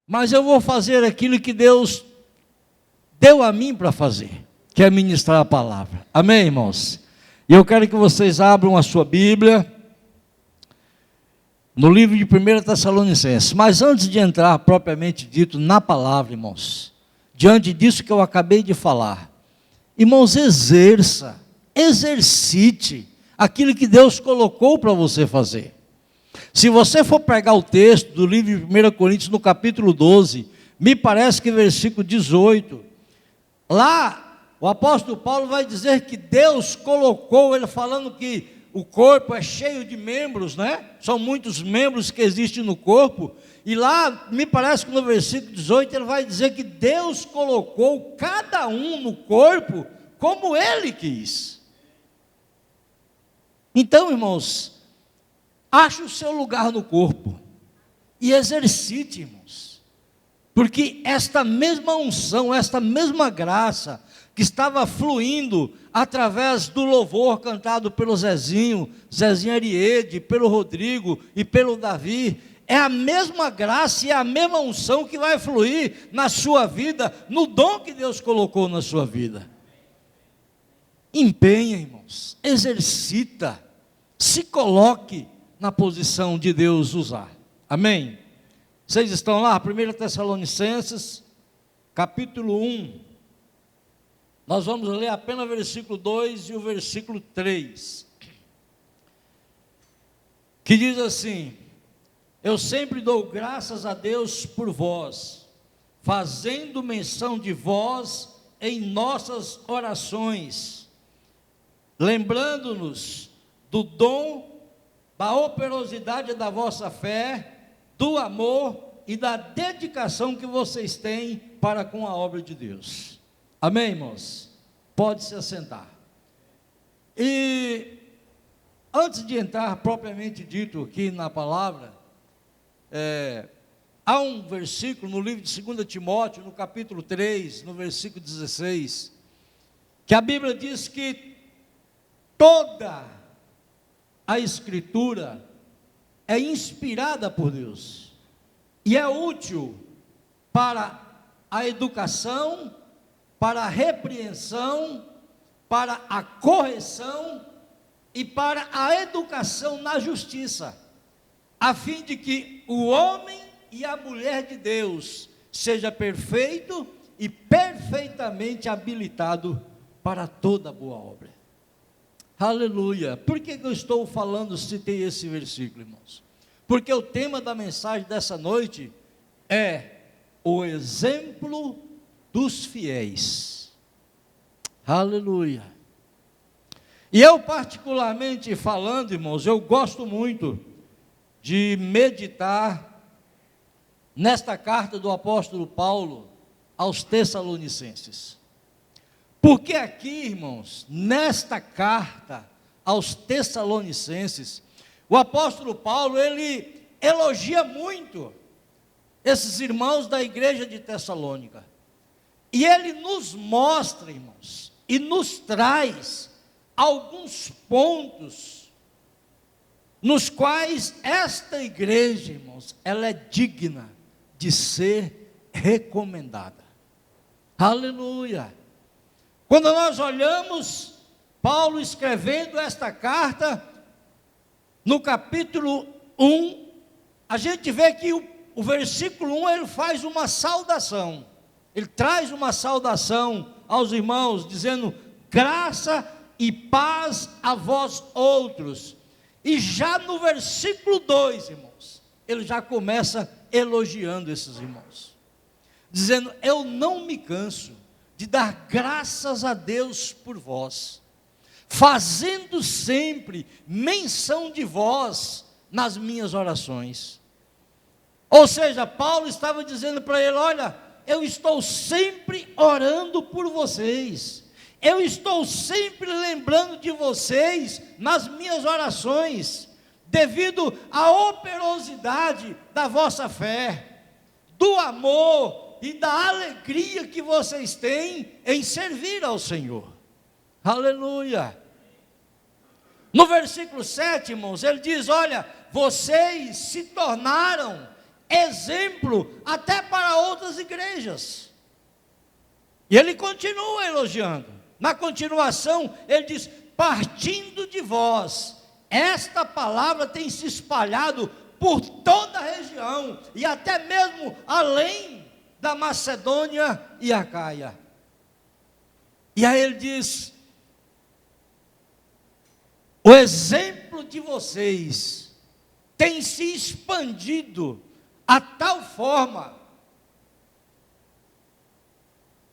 mas eu vou fazer aquilo que Deus deu a mim para fazer, que é ministrar a palavra. Amém, irmãos? E eu quero que vocês abram a sua Bíblia no livro de 1 Tessalonicenses. Mas antes de entrar propriamente dito na palavra, irmãos, diante disso que eu acabei de falar, irmãos, exercite aquilo que Deus colocou para você fazer. Se você for pegar o texto do livro de 1 Coríntios, no capítulo 12, me parece que versículo 18, lá o apóstolo Paulo vai dizer que Deus colocou, ele falando que o corpo é cheio de membros, né? São muitos membros que existem no corpo, e lá me parece que no versículo 18 ele vai dizer que Deus colocou cada um no corpo como ele quis. Então, irmãos, ache o seu lugar no corpo e exercite, irmãos, porque esta mesma unção, esta mesma graça que estava fluindo através do louvor cantado pelo Zezinho Ariede, pelo Rodrigo e pelo Davi, é a mesma graça e a mesma unção que vai fluir na sua vida, no dom que Deus colocou na sua vida. Empenha, irmãos, exercita, se coloque na posição de Deus usar. Amém? Vocês estão lá? 1 Tessalonicenses, capítulo 1. Nós vamos ler apenas o versículo 2 e o versículo 3. Que diz assim: eu sempre dou graças a Deus por vós, fazendo menção de vós em nossas orações, lembrando-nos do dom, da operosidade da vossa fé, do amor e da dedicação que vocês têm para com a obra de Deus. Amém, irmãos? Pode se assentar. E antes de entrar propriamente dito aqui na palavra, há um versículo no livro de 2 Timóteo, no capítulo 3, no versículo 16, que a Bíblia diz que toda a Escritura é inspirada por Deus e é útil para a educação, para a repreensão, para a correção e para a educação na justiça, a fim de que o homem e a mulher de Deus seja perfeito e perfeitamente habilitado para toda boa obra. Aleluia. Por que eu estou falando, citei esse versículo, irmãos? Porque o tema da mensagem dessa noite é o exemplo dos fiéis. Aleluia. E eu particularmente falando, irmãos, eu gosto muito de meditar nesta carta do apóstolo Paulo aos Tessalonicenses. Porque aqui, irmãos, nesta carta aos Tessalonicenses, o apóstolo Paulo, ele elogia muito esses irmãos da igreja de Tessalônica. E ele nos mostra, irmãos, e nos traz alguns pontos nos quais esta igreja, irmãos, ela é digna de ser recomendada. Aleluia! Quando nós olhamos Paulo escrevendo esta carta, no capítulo 1, a gente vê que o versículo 1, ele faz uma saudação, ele traz uma saudação aos irmãos, dizendo, graça e paz a vós outros, e já no versículo 2, irmãos, ele já começa elogiando esses irmãos, dizendo, eu não me canso de dar graças a Deus por vós, fazendo sempre menção de vós nas minhas orações. Ou seja, Paulo estava dizendo para ele, olha, eu estou sempre orando por vocês, eu estou sempre lembrando de vocês nas minhas orações, devido à operosidade da vossa fé, do amor e da alegria que vocês têm em servir ao Senhor. Aleluia. No versículo 7, irmãos, ele diz, olha, vocês se tornaram exemplo até para outras igrejas. E ele continua elogiando. Na continuação, ele diz: partindo de vós, esta palavra tem se espalhado por toda a região, e até mesmo além da Macedônia e Acaia. E aí ele diz: o exemplo de vocês tem se expandido a tal forma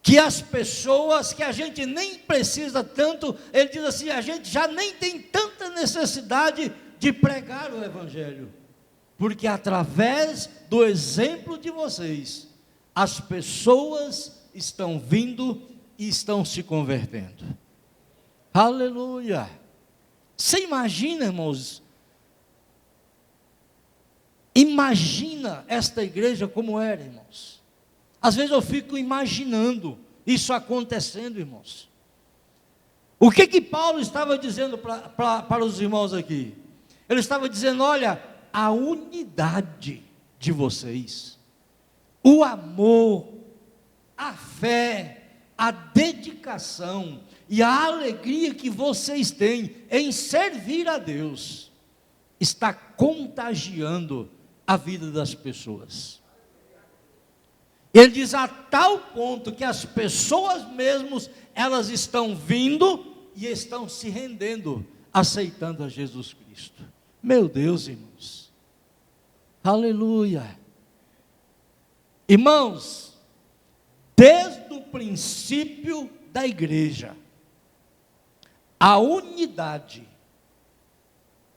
que as pessoas, que a gente nem precisa tanto, ele diz assim, a gente já nem tem tanta necessidade de pregar o Evangelho, porque através do exemplo de vocês, as pessoas estão vindo e estão se convertendo. Aleluia! Você imagina, irmãos? Imagina esta igreja como era, irmãos. Às vezes eu fico imaginando isso acontecendo, irmãos. O que Paulo estava dizendo para os irmãos aqui? Ele estava dizendo: olha, a unidade de vocês, o amor, a fé, a dedicação e a alegria que vocês têm em servir a Deus, está contagiando a vida das pessoas. Ele diz a tal ponto que as pessoas mesmos, elas estão vindo e estão se rendendo, aceitando a Jesus Cristo. Meu Deus, irmãos. Aleluia. Irmãos, desde o princípio da igreja, a unidade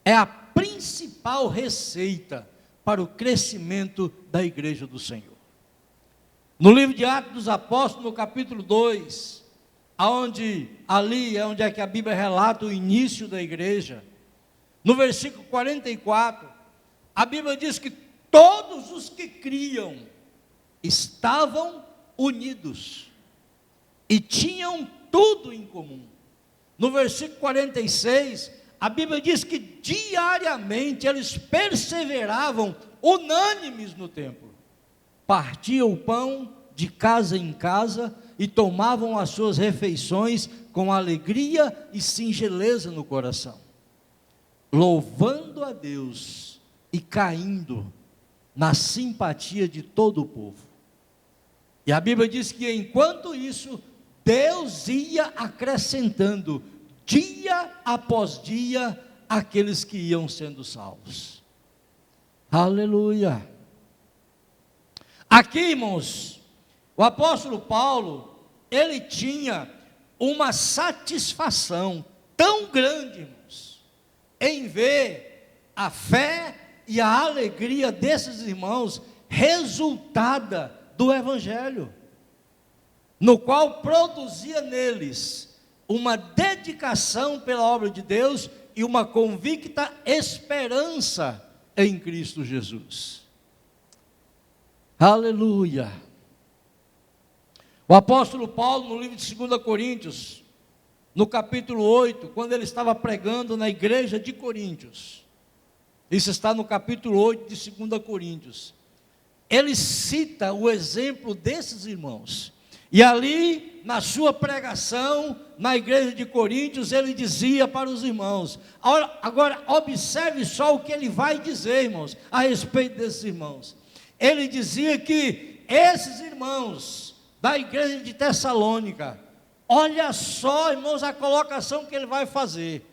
é a principal receita para o crescimento da igreja do Senhor. No livro de Atos dos Apóstolos, no capítulo 2, ali é onde é que a Bíblia relata o início da igreja, no versículo 44, a Bíblia diz que todos os que criam estavam unidos e tinham tudo em comum. No versículo 46, a Bíblia diz que diariamente eles perseveravam unânimes no templo, partiam o pão de casa em casa e tomavam as suas refeições com alegria e singeleza no coração, louvando a Deus e caindo na simpatia de todo o povo. E a Bíblia diz que enquanto isso, Deus ia acrescentando dia após dia aqueles que iam sendo salvos. Aleluia. Aqui, irmãos, o apóstolo Paulo, ele tinha uma satisfação tão grande, irmãos, em ver a fé e a alegria desses irmãos resultada do Evangelho, no qual produzia neles uma dedicação pela obra de Deus e uma convicta esperança em Cristo Jesus. Aleluia. O apóstolo Paulo, no livro de 2 Coríntios, no capítulo 8, quando ele estava pregando na igreja de Coríntios, isso está no capítulo 8 de 2 Coríntios, ele cita o exemplo desses irmãos. E ali, na sua pregação, na igreja de Coríntios, ele dizia para os irmãos, agora observe só o que ele vai dizer, irmãos, a respeito desses irmãos. Ele dizia que esses irmãos da igreja de Tessalônica, olha só, irmãos, a colocação que ele vai fazer.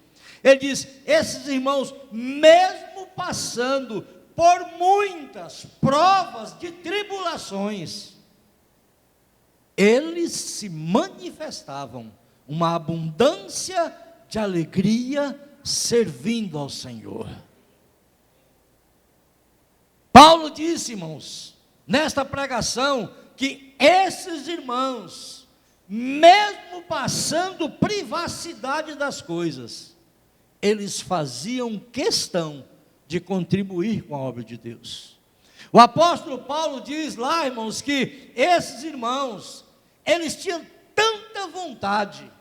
Ele diz, esses irmãos, mesmo passando por muitas provas de tribulações, eles se manifestavam uma abundância de alegria servindo ao Senhor. Paulo disse, irmãos, nesta pregação, que esses irmãos, mesmo passando privacidade das coisas, eles faziam questão de contribuir com a obra de Deus. O apóstolo Paulo diz lá, irmãos, que esses irmãos, eles tinham tanta vontade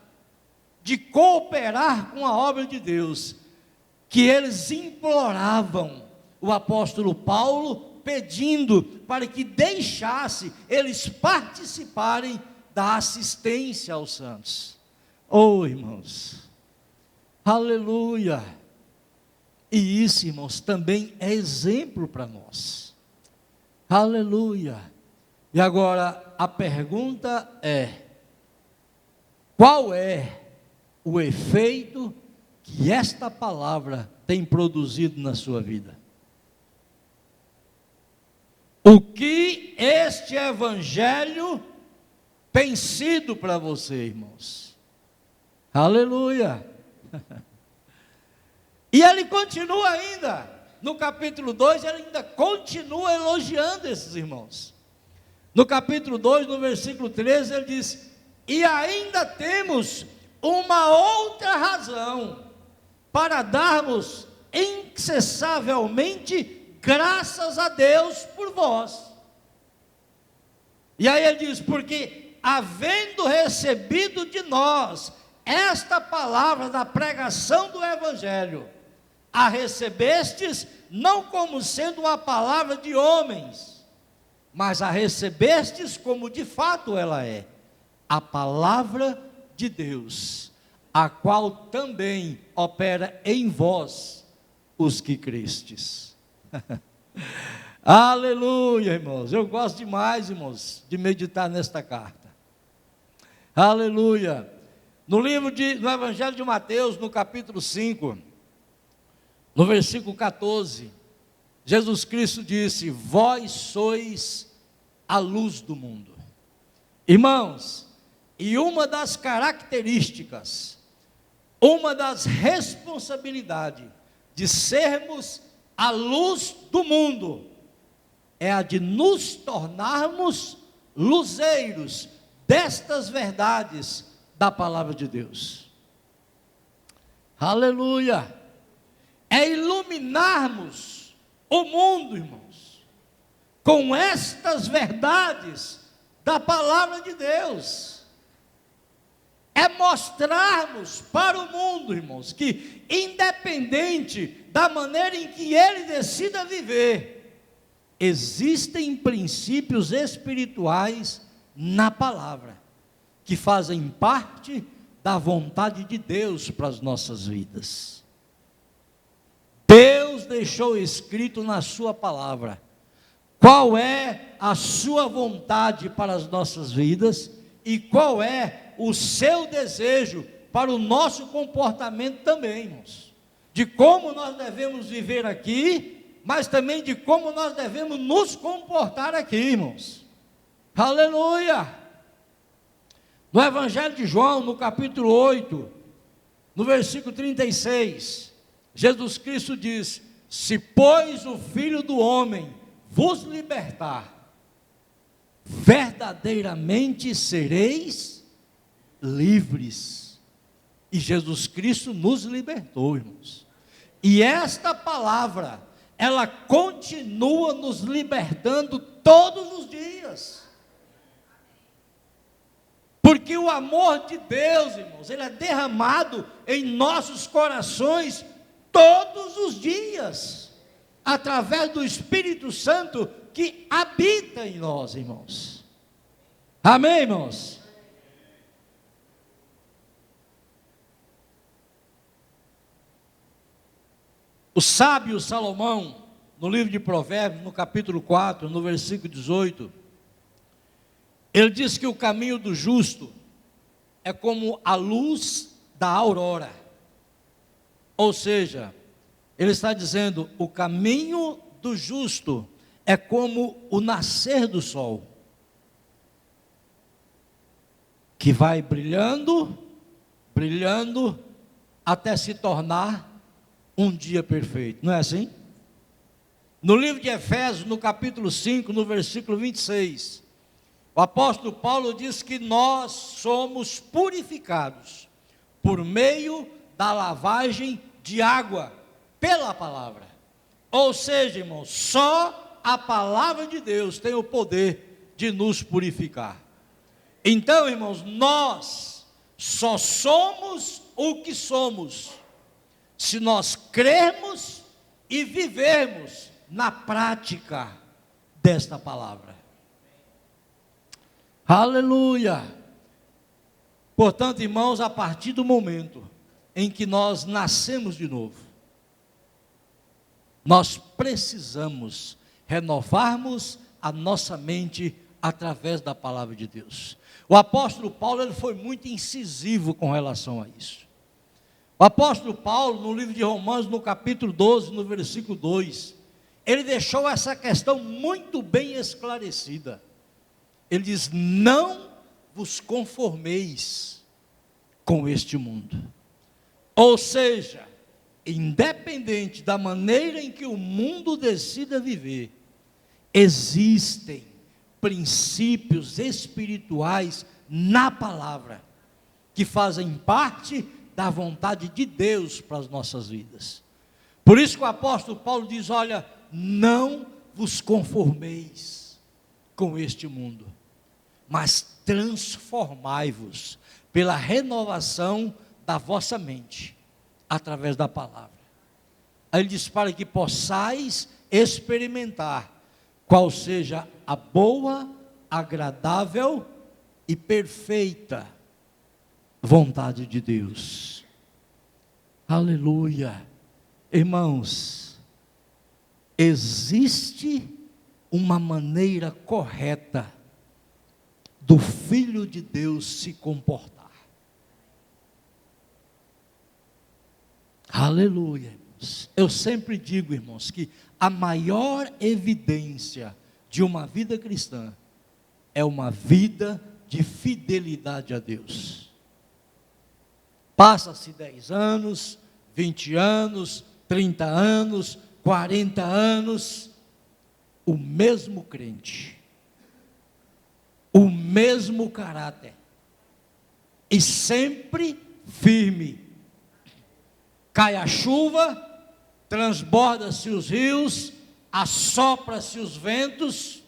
de cooperar com a obra de Deus, que eles imploravam o apóstolo Paulo pedindo para que deixasse eles participarem da assistência aos santos. Oh, irmãos, aleluia! E isso, irmãos, também é exemplo para nós. Aleluia! E agora a pergunta é: qual é o efeito que esta palavra tem produzido na sua vida? O que este evangelho tem sido para você, irmãos? Aleluia! E ele continua ainda, no capítulo 2, ele ainda continua elogiando esses irmãos. No capítulo 2, no versículo 13, ele diz: e ainda temos uma outra razão para darmos incessavelmente graças a Deus por vós. E aí ele diz: porque havendo recebido de nós esta palavra da pregação do evangelho, a recebestes não como sendo uma palavra de homens, mas a recebestes como de fato ela é, a palavra de Deus, a qual também opera em vós os que crestes. Aleluia, irmãos. Eu gosto demais, irmãos, de meditar nesta carta. Aleluia. No Evangelho de Mateus, no capítulo 5, no versículo 14, Jesus Cristo disse: vós sois a luz do mundo. Irmãos, e uma das características, uma das responsabilidades de sermos a luz do mundo, é a de nos tornarmos luzeiros destas verdades da palavra de Deus. Aleluia! É iluminarmos o mundo, irmãos, com estas verdades da palavra de Deus. É mostrarmos para o mundo, irmãos, que independente da maneira em que ele decida viver, existem princípios espirituais na palavra, que fazem parte da vontade de Deus para as nossas vidas. Deus deixou escrito na sua palavra qual é a sua vontade para as nossas vidas e qual é o seu desejo para o nosso comportamento também, irmãos. De como nós devemos viver aqui, mas também de como nós devemos nos comportar aqui, irmãos. Aleluia! No Evangelho de João, no capítulo 8, no versículo 36, Jesus Cristo diz: se pois o Filho do Homem vos libertar, verdadeiramente sereis livres. E Jesus Cristo nos libertou, irmãos. E esta palavra, ela continua nos libertando todos os dias. Porque o amor de Deus, irmãos, ele é derramado em nossos corações todos os dias, através do Espírito Santo que habita em nós, irmãos. Amém, irmãos? O sábio Salomão, no livro de Provérbios, no capítulo 4, no versículo 18, ele diz que o caminho do justo é como a luz da aurora. Ou seja, ele está dizendo, o caminho do justo é como o nascer do sol, que vai brilhando, brilhando, até se tornar um dia perfeito, não é assim? No livro de Efésios, no capítulo 5, no versículo 26, o apóstolo Paulo diz que nós somos purificados por meio da lavagem de água pela palavra. Ou seja, irmãos, só a palavra de Deus tem o poder de nos purificar. Então, irmãos, nós só somos o que somos se nós crermos e vivermos na prática desta palavra. Aleluia! Portanto, irmãos, a partir do momento em que nós nascemos de novo, nós precisamos renovarmos a nossa mente através da palavra de Deus. O apóstolo Paulo, ele foi muito incisivo com relação a isso. O apóstolo Paulo, no livro de Romanos, no capítulo 12, no versículo 2, ele deixou essa questão muito bem esclarecida. Ele diz: não vos conformeis com este mundo. Ou seja, independente da maneira em que o mundo decida viver, existem princípios espirituais na palavra, que fazem parte da vontade de Deus para as nossas vidas. Por isso que o apóstolo Paulo diz: olha, não vos conformeis com este mundo, mas transformai-vos pela renovação da vossa mente, através da palavra. Aí ele diz: para que possais experimentar qual seja a boa, agradável e perfeita vontade de Deus. Aleluia. Irmãos, existe uma maneira correta do Filho de Deus se comportar. Aleluia, irmãos. Eu sempre digo, irmãos, que a maior evidência de uma vida cristã é uma vida de fidelidade a Deus. Passa-se 10 anos, 20 anos, 30 anos, 40 anos, o mesmo crente, o mesmo caráter, e sempre firme. Cai a chuva, transborda-se os rios, assopra-se os ventos,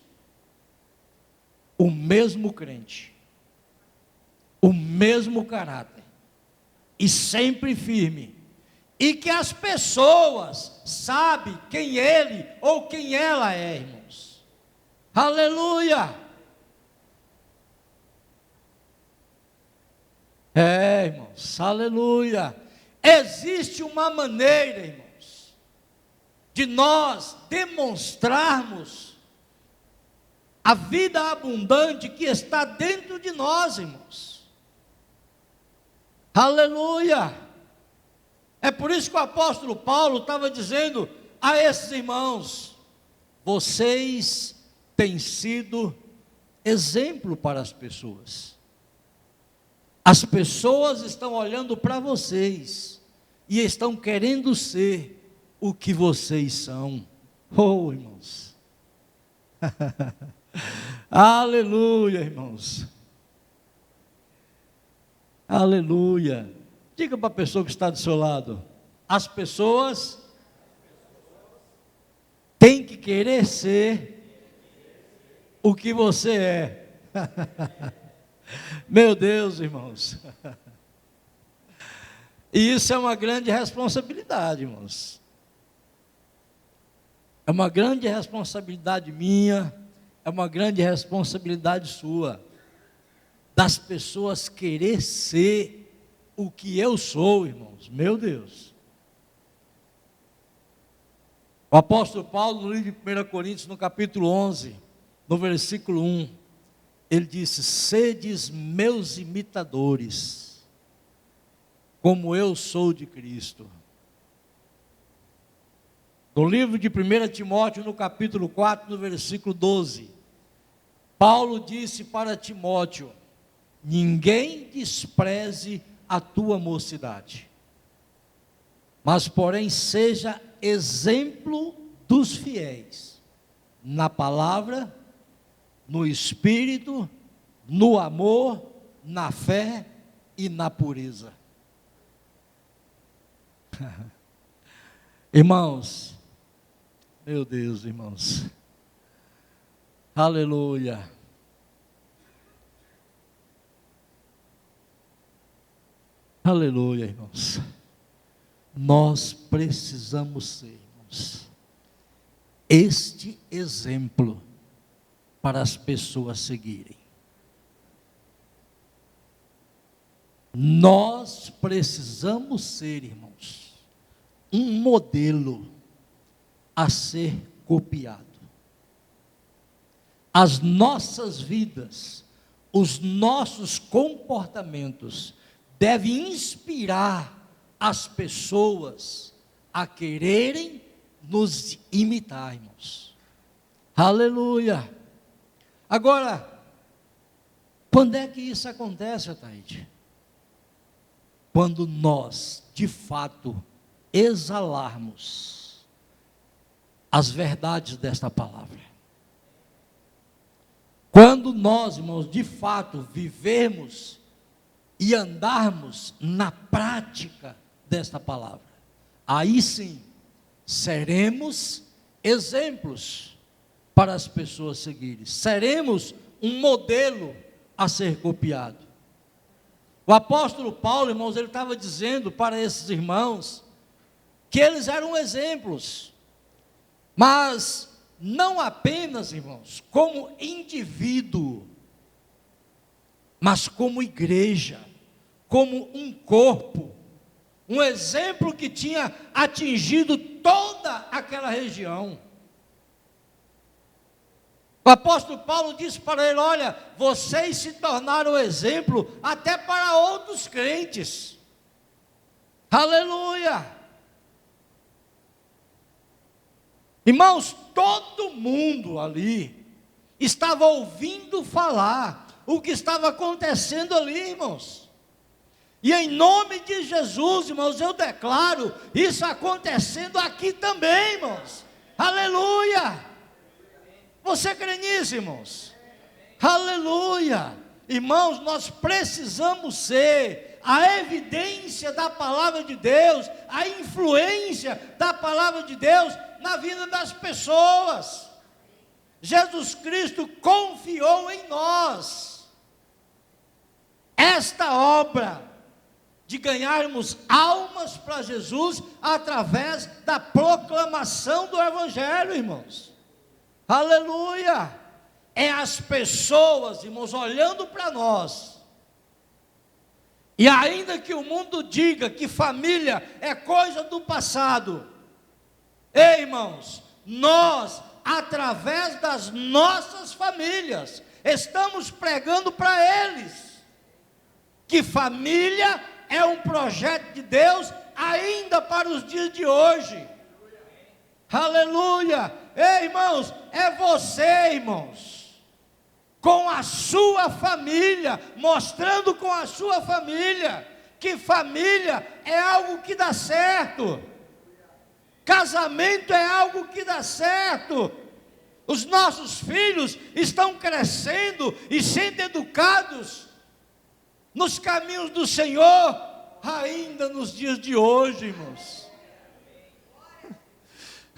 o mesmo crente, o mesmo caráter, e sempre firme, e que as pessoas sabem quem ele ou quem ela é, irmãos. Aleluia! Irmãos, aleluia! Existe uma maneira, irmãos, de nós demonstrarmos a vida abundante que está dentro de nós, irmãos. Aleluia! É por isso que o apóstolo Paulo estava dizendo a esses irmãos: vocês têm sido exemplo para as pessoas. As pessoas estão olhando para vocês e estão querendo ser o que vocês são. Oh, irmãos. Aleluia, irmãos. Aleluia. Diga para a pessoa que está do seu lado: as pessoas têm que querer ser o que você é. Meu Deus, irmãos. E isso é uma grande responsabilidade, irmãos. É uma grande responsabilidade minha, é uma grande responsabilidade sua, das pessoas querer ser o que eu sou, irmãos. Meu Deus. O apóstolo Paulo, no livro de 1 Coríntios, no capítulo 11, no versículo 1, ele disse: sedes meus imitadores, como eu sou de Cristo. No livro de 1 Timóteo, no capítulo 4, no versículo 12, Paulo disse para Timóteo: ninguém despreze a tua mocidade, mas porém seja exemplo dos fiéis, na palavra, no espírito, no amor, na fé e na pureza. Irmãos, meu Deus, irmãos, aleluia. Aleluia, irmãos. Nós precisamos ser, irmãos, este exemplo para as pessoas seguirem. Nós precisamos ser, irmãos, um modelo a ser copiado. As nossas vidas, os nossos comportamentos devem inspirar as pessoas a quererem nos imitar, irmãos. Aleluia! Agora, quando é que isso acontece, Ataíde? Quando nós, de fato, exalarmos as verdades desta palavra. Quando nós, irmãos, de fato, vivermos e andarmos na prática desta palavra, aí sim, seremos exemplos para as pessoas seguirem. Seremos um modelo a ser copiado. O apóstolo Paulo, irmãos, ele estava dizendo para esses irmãos que eles eram exemplos, mas não apenas, irmãos, como indivíduo, mas como igreja, como um corpo, um exemplo que tinha atingido toda aquela região. O apóstolo Paulo disse para ele: olha, vocês se tornaram exemplo até para outros crentes. Aleluia! Irmãos, todo mundo ali estava ouvindo falar o que estava acontecendo ali, irmãos. E em nome de Jesus, irmãos, eu declaro isso acontecendo aqui também, irmãos. Aleluia! Você crê nisso, irmãos? Aleluia! Irmãos, nós precisamos ser a evidência da palavra de Deus, a influência da palavra de Deus na vida das pessoas. Jesus Cristo confiou em nós esta obra de ganharmos almas para Jesus através da proclamação do Evangelho, irmãos. Aleluia! É as pessoas, irmãos, olhando para nós. E ainda que o mundo diga que família é coisa do passado, ei, irmãos, nós, através das nossas famílias, estamos pregando para eles que família é um projeto de Deus ainda para os dias de hoje. Aleluia! Ei, irmãos, é você, irmãos, com a sua família, mostrando com a sua família, que família é algo que dá certo, casamento é algo que dá certo. Os nossos filhos estão crescendo e sendo educados nos caminhos do Senhor, ainda nos dias de hoje, irmãos.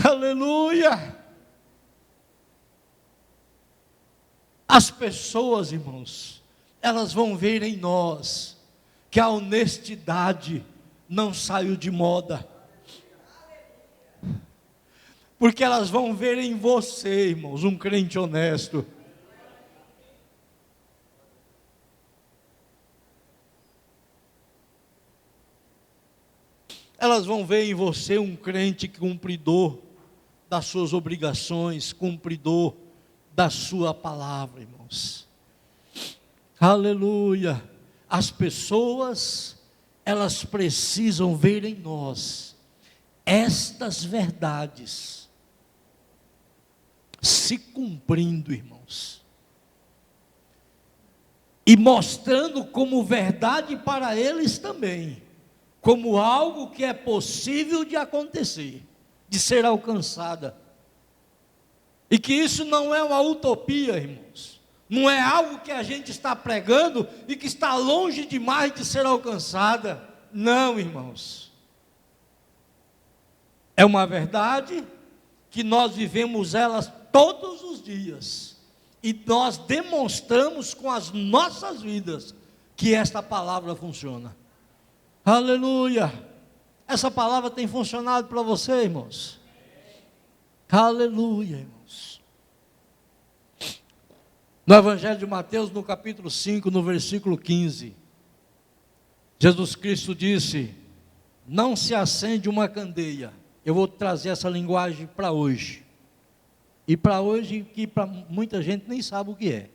Aleluia! As pessoas, irmãos, elas vão ver em nós que a honestidade não saiu de moda, porque elas vão ver em você, irmãos, um crente honesto. Elas vão ver em você um crente cumpridor das suas obrigações, cumpridor da sua palavra, irmãos. Aleluia! As pessoas, elas precisam ver em nós estas verdades se cumprindo, irmãos, e mostrando como verdade para eles também, como algo que é possível de acontecer, de ser alcançada. E que isso não é uma utopia, irmãos. Não é algo que a gente está pregando e que está longe demais de ser alcançada. Não, irmãos. É uma verdade que nós vivemos elas todos os dias. E nós demonstramos com as nossas vidas que esta palavra funciona. Aleluia! Essa palavra tem funcionado para você, irmãos? Aleluia, irmãos. No Evangelho de Mateus, no capítulo 5, no versículo 15, Jesus Cristo disse: não se acende uma candeia. Eu vou trazer essa linguagem para hoje. E para hoje, que para muita gente nem sabe o que é.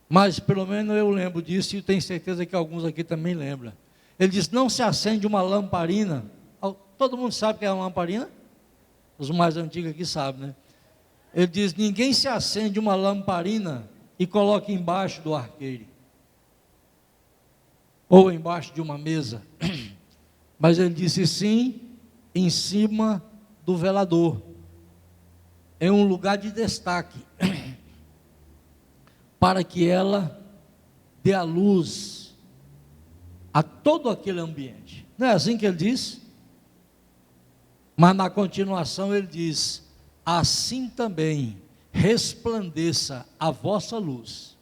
Mas pelo menos eu lembro disso e tenho certeza que alguns aqui também lembram. Ele diz: não se acende uma lamparina. Todo mundo sabe o que é uma lamparina? Os mais antigos aqui sabem, né? Ele diz: ninguém se acende uma lamparina e coloca embaixo do arqueiro. Ou embaixo de uma mesa. Mas ele disse sim, em cima do velador. Em um lugar de destaque. Para que ela dê a luz a todo aquele ambiente. Não é assim que ele diz? Mas na continuação ele diz: assim também resplandeça a vossa luz,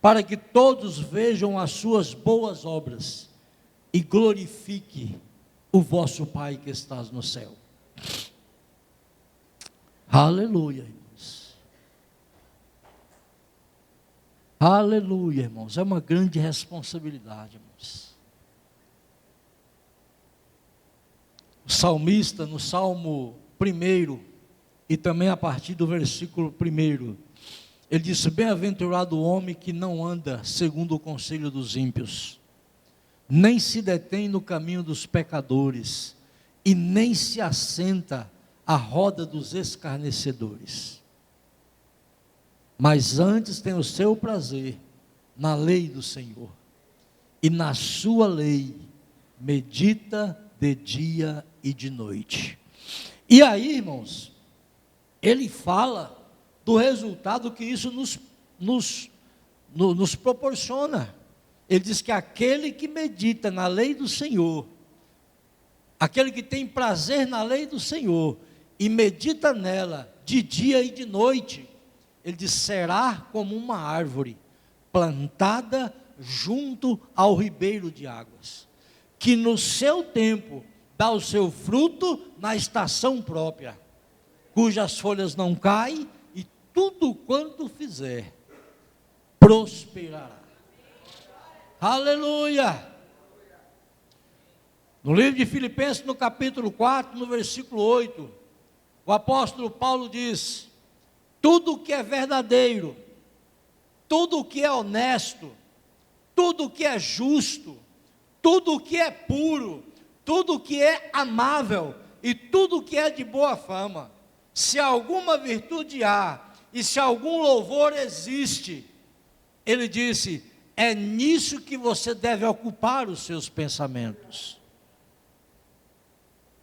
para que todos vejam as suas boas obras e glorifique o vosso Pai que estás no céu. Aleluia, irmãos. Aleluia, irmãos. É uma grande responsabilidade, irmãos. O salmista, no Salmo 1, e também a partir do versículo 1, ele disse: bem-aventurado o homem que não anda segundo o conselho dos ímpios, nem se detém no caminho dos pecadores, e nem se assenta à roda dos escarnecedores. Mas antes tem o seu prazer na lei do Senhor, e na sua lei medita de dia e de noite. E aí, irmãos, ele fala do resultado que isso nos proporciona. Ele diz que aquele que medita na lei do Senhor, aquele que tem prazer na lei do Senhor, e medita nela de dia e de noite, ele diz: será como uma árvore plantada junto ao ribeiro de águas, que no seu tempo dá o seu fruto na estação própria, cujas folhas não caem, e tudo quanto fizer prosperará. Aleluia! No livro de Filipenses, no capítulo 4, no versículo 8, o apóstolo Paulo diz: tudo que é verdadeiro, tudo que é honesto, tudo que é justo, tudo que é puro, tudo que é amável e tudo que é de boa fama, se alguma virtude há e se algum louvor existe, ele disse, é nisso que você deve ocupar os seus pensamentos.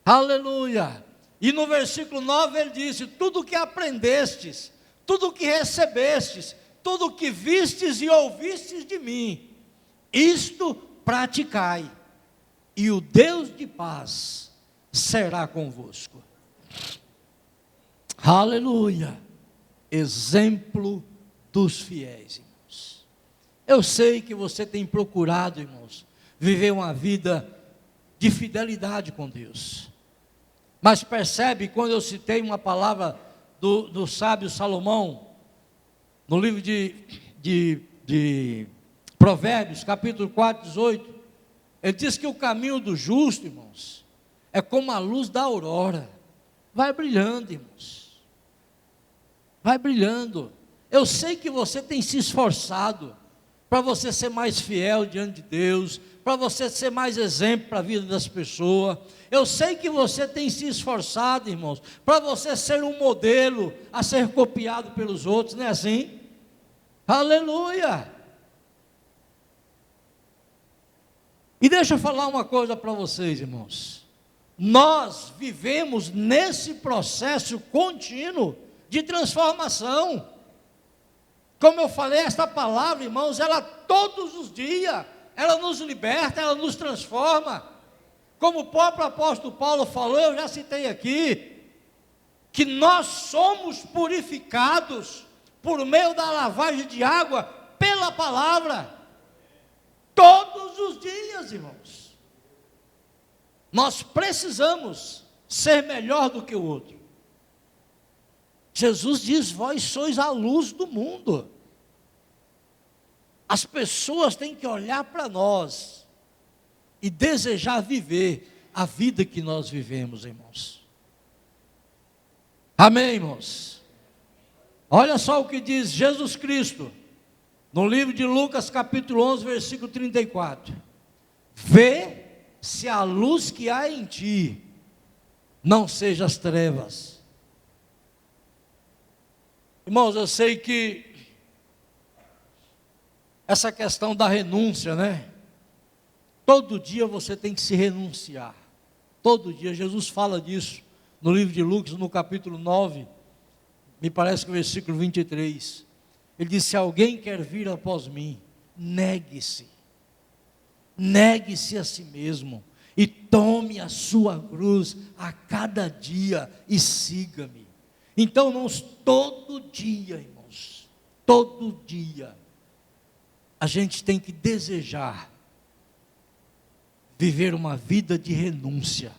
Aleluia! E no versículo 9 ele disse: tudo que aprendestes, tudo que recebestes, tudo que vistes e ouvistes de mim, isto praticai, e o Deus de paz será convosco. Aleluia! Exemplo dos fiéis, irmãos. Eu sei que você tem procurado, irmãos, viver uma vida de fidelidade com Deus. Mas percebe, quando eu citei uma palavra do sábio Salomão, no livro de Provérbios, capítulo 4, 18, ele diz que o caminho do justo, irmãos, é como a luz da aurora, vai brilhando, irmãos, vai brilhando. Eu sei que você tem se esforçado para você ser mais fiel diante de Deus, para você ser mais exemplo para a vida das pessoas. Eu sei que você tem se esforçado, irmãos, para você ser um modelo a ser copiado pelos outros, não é assim? Aleluia! E deixa eu falar uma coisa para vocês, irmãos. Nós vivemos nesse processo contínuo de transformação. Como eu falei, esta palavra, irmãos, ela todos os dias, ela nos liberta, ela nos transforma. Como o próprio apóstolo Paulo falou, eu já citei aqui, que nós somos purificados por meio da lavagem de água pela palavra, todos os dias, irmãos. Nós precisamos ser melhor do que o outro. Jesus diz: vós sois a luz do mundo. As pessoas têm que olhar para nós e desejar viver a vida que nós vivemos, irmãos. Amém, irmãos? Olha só o que diz Jesus Cristo, no livro de Lucas, capítulo 11, versículo 34. Vê se a luz que há em ti não seja as trevas. Irmãos, eu sei que essa questão da renúncia, né? Todo dia você tem que se renunciar. Todo dia, Jesus fala disso no livro de Lucas, no capítulo 9, me parece que o versículo 23. Ele diz: se alguém quer vir após mim, negue-se a si mesmo, e tome a sua cruz a cada dia, e siga-me. Então, irmãos, todo dia, irmãos, todo dia, a gente tem que desejar viver uma vida de renúncia.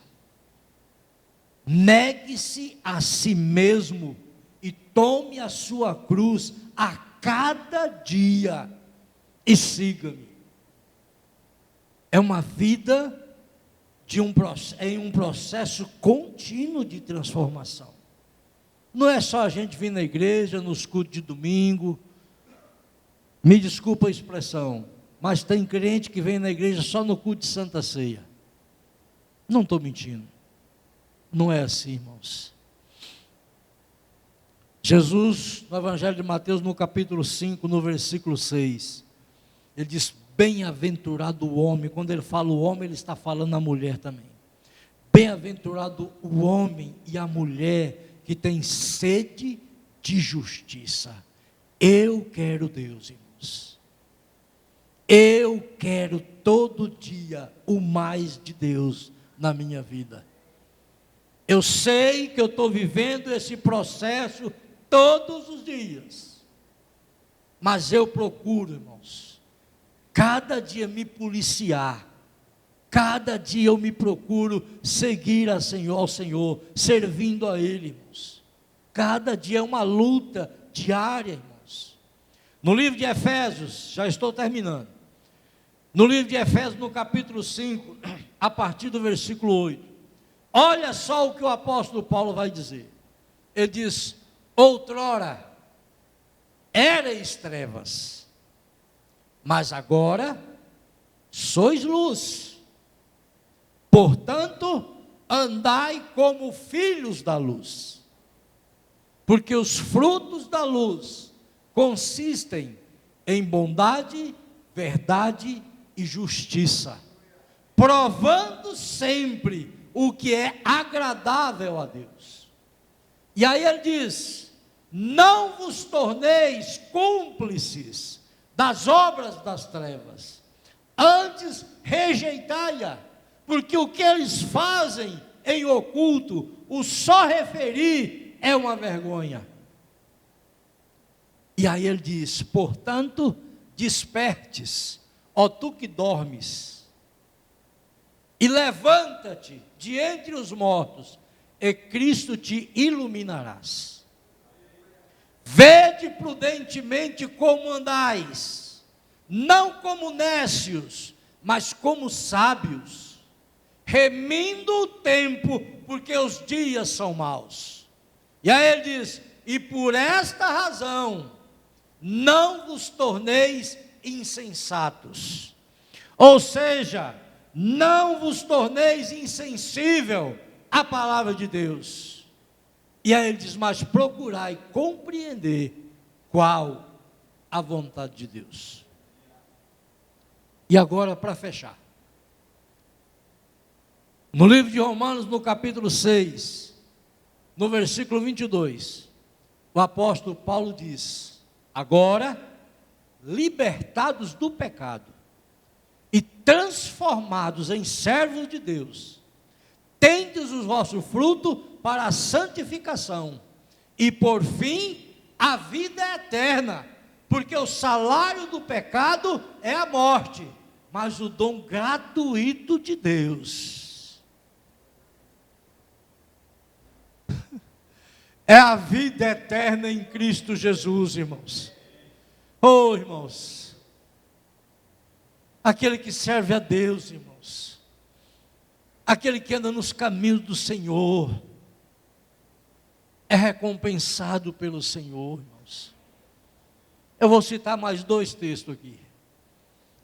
Negue-se a si mesmo e tome a sua cruz a cada dia e siga-me. É uma vida em um processo contínuo de transformação. Não é só a gente vir na igreja, nos cultos de domingo. Me desculpa a expressão, mas tem crente que vem na igreja só no culto de Santa Ceia. Não estou mentindo. Não é assim, irmãos. Jesus, no Evangelho de Mateus, no capítulo 5, no versículo 6, ele diz: bem-aventurado o homem. Quando ele fala o homem, ele está falando a mulher também. Bem-aventurado o homem e a mulher que tem sede de justiça. Eu quero Deus, irmãos. Eu quero todo dia o mais de Deus na minha vida. Eu sei que eu estou vivendo esse processo todos os dias, mas eu procuro, irmãos, cada dia me policiar, cada dia eu me procuro seguir ao Senhor, servindo a Ele, irmãos. Cada dia é uma luta diária, irmãos. No livro de Efésios, já estou terminando, no livro de Efésios, no capítulo 5, a partir do versículo 8, olha só o que o apóstolo Paulo vai dizer. Ele diz: outrora éreis trevas, mas agora sois luz. Portanto, andai como filhos da luz, porque os frutos da luz consistem em bondade, verdade e justiça, provando sempre o que é agradável a Deus. E aí ele diz: não vos torneis cúmplices das obras das trevas, antes rejeitai-a, porque o que eles fazem em oculto, o só referir é uma vergonha. E aí ele diz: portanto, despertes, ó tu que dormes, e levanta-te de entre os mortos, e Cristo te iluminarás. Vede prudentemente como andais, não como nécios, mas como sábios, remindo o tempo, porque os dias são maus. E aí ele diz: e por esta razão, não vos torneis insensatos. Ou seja, não vos torneis insensível à palavra de Deus. E aí ele diz: mas procurai compreender qual a vontade de Deus. E agora, para fechar, no livro de Romanos, no capítulo 6, no versículo 22, o apóstolo Paulo diz: agora, libertados do pecado e transformados em servos de Deus, tendes o vosso fruto para a santificação e por fim a vida eterna, porque o salário do pecado é a morte, mas o dom gratuito de Deus é a vida eterna em Cristo Jesus, irmãos. Oh, irmãos, aquele que serve a Deus, irmãos, aquele que anda nos caminhos do Senhor, é recompensado pelo Senhor, irmãos. Eu vou citar mais 2 textos aqui.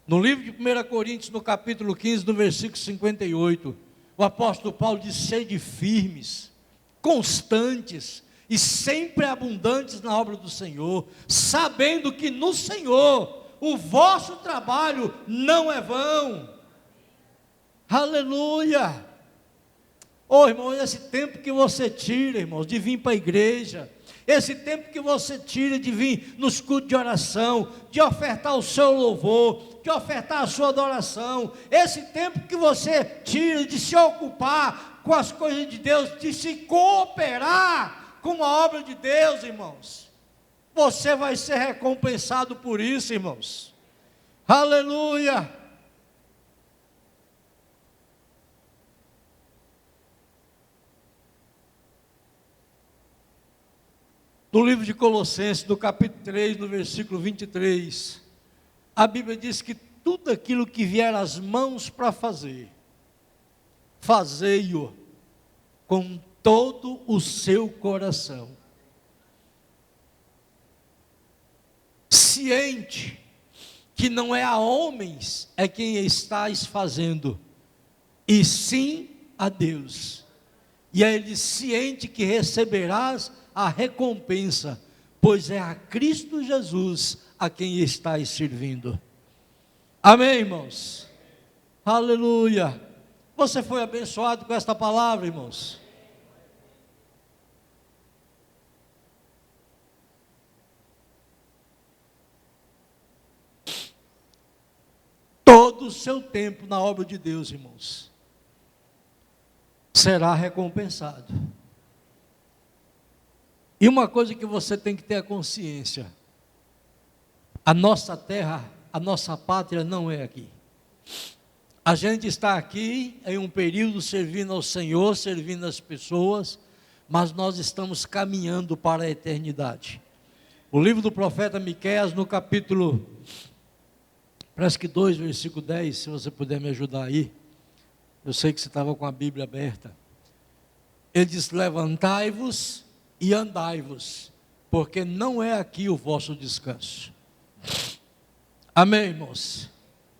No livro de 1 Coríntios, no capítulo 15, no versículo 58, o apóstolo Paulo diz: sede firmes, constantes e sempre abundantes na obra do Senhor, sabendo que no Senhor o vosso trabalho não é vão. Aleluia! Oh, irmão, esse tempo que você tira, irmãos, de vir para a igreja, esse tempo que você tira de vir nos cultos de oração, de ofertar o seu louvor, de ofertar a sua adoração, esse tempo que você tira de se ocupar com as coisas de Deus, de se cooperar com a obra de Deus, irmãos, você vai ser recompensado por isso, irmãos. Aleluia! No livro de Colossenses, no capítulo 3, no versículo 23, a Bíblia diz que tudo aquilo que vier às mãos para fazer, fazei-o com todo o seu coração, ciente que não é a homens é quem estáis fazendo, e sim a Deus. E aí ele diz: ciente que receberás a recompensa, pois é a Cristo Jesus a quem estáis servindo. Amém, irmãos? Aleluia! Você foi abençoado com esta palavra, irmãos? Todo o seu tempo na obra de Deus, irmãos, será recompensado. E uma coisa que você tem que ter a consciência: a nossa terra, a nossa pátria não é aqui. A gente está aqui em um período servindo ao Senhor, servindo as pessoas, mas nós estamos caminhando para a eternidade. O livro do profeta Miqueias, no capítulo, parece que 2, versículo 10, se você puder me ajudar aí. Eu sei que você estava com a Bíblia aberta. Ele diz: levantai-vos e andai-vos, porque não é aqui o vosso descanso. Amém, irmãos?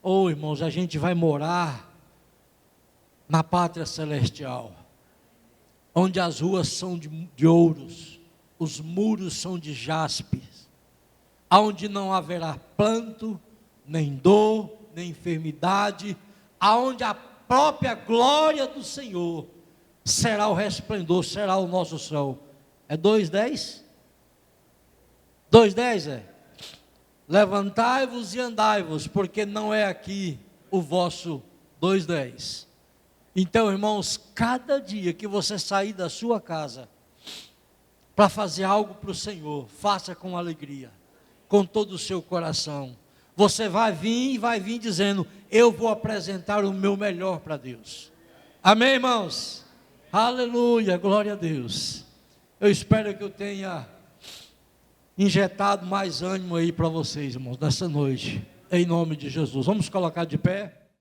Oh, irmãos, a gente vai morar na pátria celestial, onde as ruas são de ouros, os muros são de jaspes, aonde não haverá pranto, nem dor, nem enfermidade, aonde a própria glória do Senhor será o resplendor, será o nosso sol. É 2:10? 2:10 é? Levantai-vos e andai-vos, porque não é aqui o vosso 2:10. Então, irmãos, cada dia que você sair da sua casa para fazer algo para o Senhor, faça com alegria, com todo o seu coração. Você vai vir dizendo: eu vou apresentar o meu melhor para Deus. Amém, irmãos? Aleluia, glória a Deus. Eu espero que eu tenha injetado mais ânimo aí para vocês, irmãos, nessa noite, em nome de Jesus. Vamos colocar de pé.